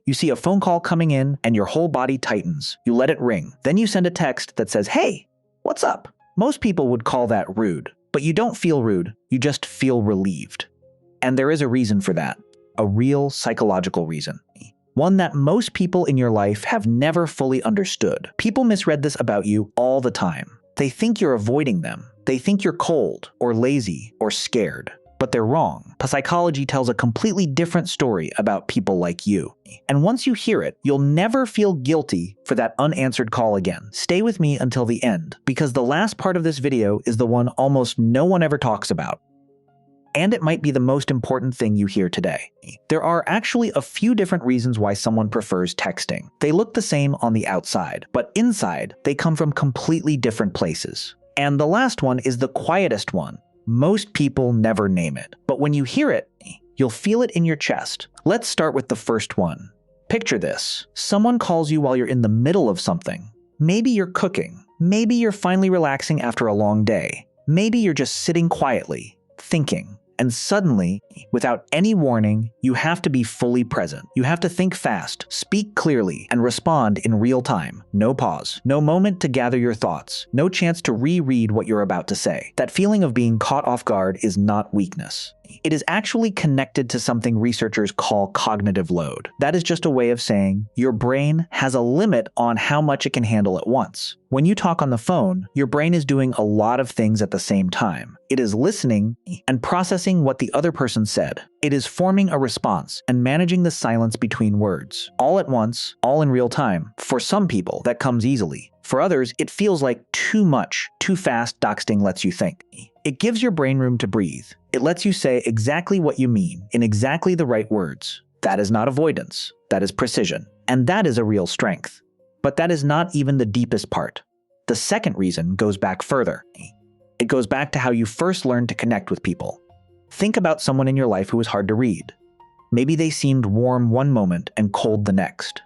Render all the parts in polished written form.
You see a phone call coming in and your whole body tightens. You let it ring. Then you send a text that says, "Hey, what's up?" Most people would call that rude, but you don't feel rude. You just feel relieved. And there is a reason for that. A real psychological reason. One that most people in your life have never fully understood. People misread this about you all the time. They think you're avoiding them. They think you're cold or lazy or scared. But they're wrong. Psychology tells a completely different story about people like you. And once you hear it, you'll never feel guilty for that unanswered call again. Stay with me until the end, because the last part of this video is the one almost no one ever talks about. And it might be the most important thing you hear today. There are actually a few different reasons why someone prefers texting. They look the same on the outside, but inside, they come from completely different places. And the last one is the quietest one. Most people never name it, but when you hear it, you'll feel it in your chest. Let's start with the first one. Picture this. Someone calls you while you're in the middle of something. Maybe you're cooking. Maybe you're finally relaxing after a long day. Maybe you're just sitting quietly, thinking. And suddenly, without any warning, you have to be fully present. You have to think fast, speak clearly, and respond in real time. No pause, no moment to gather your thoughts, no chance to reread what you're about to say. That feeling of being caught off guard is not weakness. It is actually connected to something researchers call cognitive load. That is just a way of saying your brain has a limit on how much it can handle at once. When you talk on the phone, your brain is doing a lot of things at the same time. It is listening and processing what the other person said. It is forming a response and managing the silence between words. All at once, all in real time. For some people, that comes easily. For others, it feels like too much, too fast. Doxting lets you think. It gives your brain room to breathe. It lets you say exactly what you mean in exactly the right words. That is not avoidance. That is precision. And that is a real strength. But that is not even the deepest part. The second reason goes back further. It goes back to how you first learned to connect with people. Think about someone in your life who was hard to read. Maybe they seemed warm one moment and cold the next.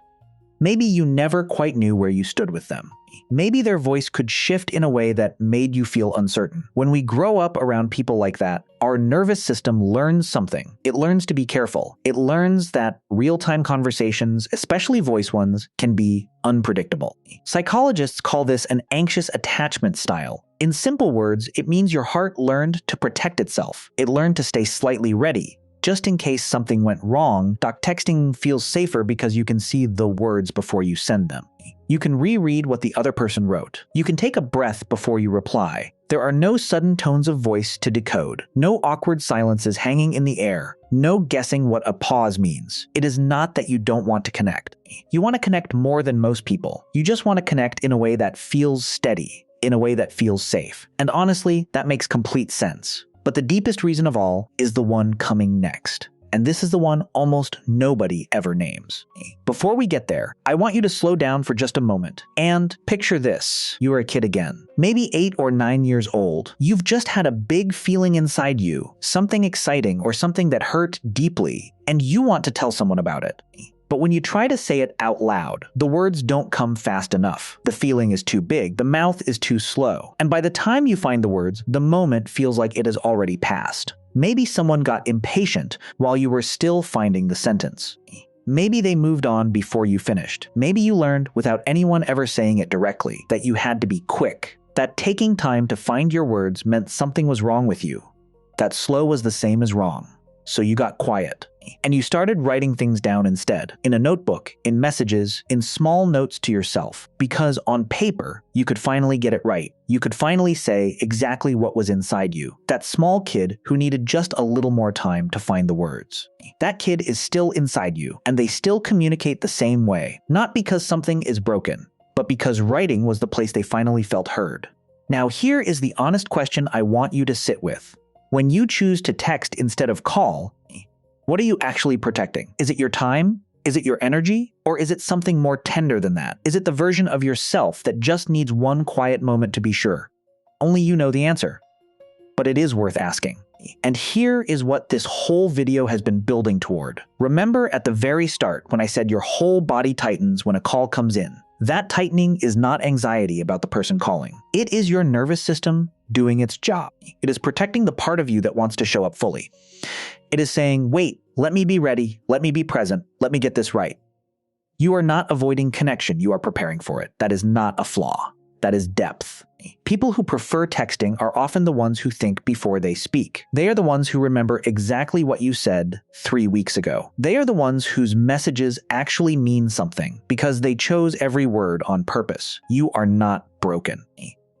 Maybe you never quite knew where you stood with them. Maybe their voice could shift in a way that made you feel uncertain. When we grow up around people like that, our nervous system learns something. It learns to be careful. It learns that real-time conversations, especially voice ones, can be unpredictable. Psychologists call this an anxious attachment style. In simple words, it means your heart learned to protect itself. It learned to stay slightly ready. Just in case something went wrong, texting feels safer because you can see the words before you send them. You can reread what the other person wrote. You can take a breath before you reply. There are no sudden tones of voice to decode. No awkward silences hanging in the air. No guessing what a pause means. It is not that you don't want to connect. You want to connect more than most people. You just want to connect in a way that feels steady, in a way that feels safe. And honestly, that makes complete sense. But the deepest reason of all is the one coming next. And this is the one almost nobody ever names. Before we get there, I want you to slow down for just a moment and picture this. You are a kid again, maybe 8 or 9 years old. You've just had a big feeling inside you, something exciting or something that hurt deeply, and you want to tell someone about it. But when you try to say it out loud, the words don't come fast enough. The feeling is too big, the mouth is too slow. And by the time you find the words, the moment feels like it has already passed. Maybe someone got impatient while you were still finding the sentence. Maybe they moved on before you finished. Maybe you learned, without anyone ever saying it directly, that you had to be quick. That taking time to find your words meant something was wrong with you. That slow was the same as wrong. So you got quiet. And you started writing things down instead, in a notebook, in messages, in small notes to yourself, because on paper, you could finally get it right. You could finally say exactly what was inside you. That small kid who needed just a little more time to find the words. That kid is still inside you, and they still communicate the same way, not because something is broken, but because writing was the place they finally felt heard. Now here is the honest question I want you to sit with. When you choose to text instead of call, what are you actually protecting? Is it your time? Is it your energy? Or is it something more tender than that? Is it the version of yourself that just needs one quiet moment to be sure? Only you know the answer. But it is worth asking. And here is what this whole video has been building toward. Remember at the very start when I said your whole body tightens when a call comes in? That tightening is not anxiety about the person calling. It is your nervous system doing its job. It is protecting the part of you that wants to show up fully. It is saying, wait, let me be ready, let me be present, let me get this right. You are not avoiding connection, you are preparing for it. That is not a flaw. That is depth. People who prefer texting are often the ones who think before they speak. They are the ones who remember exactly what you said 3 weeks ago. They are the ones whose messages actually mean something because they chose every word on purpose. You are not broken.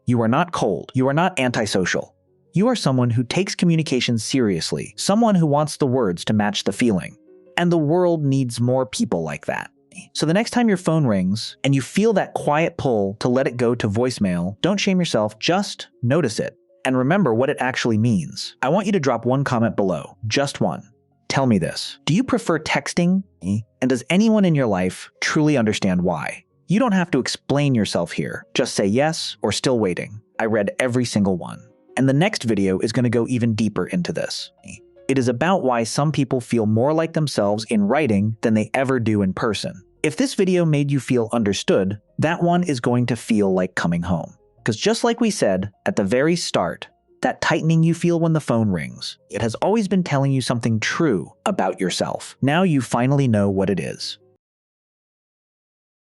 You are not cold. You are not antisocial. You are someone who takes communication seriously, someone who wants the words to match the feeling. And the world needs more people like that. So the next time your phone rings and you feel that quiet pull to let it go to voicemail, don't shame yourself, just notice it. And remember what it actually means. I want you to drop one comment below, just one. Tell me this. Do you prefer texting? And does anyone in your life truly understand why? You don't have to explain yourself here. Just say yes or still waiting. I read every single one. And the next video is going to go even deeper into this. It is about why some people feel more like themselves in writing than they ever do in person. If this video made you feel understood, that one is going to feel like coming home. Because just like we said at the very start, that tightening you feel when the phone rings, it has always been telling you something true about yourself. Now you finally know what it is.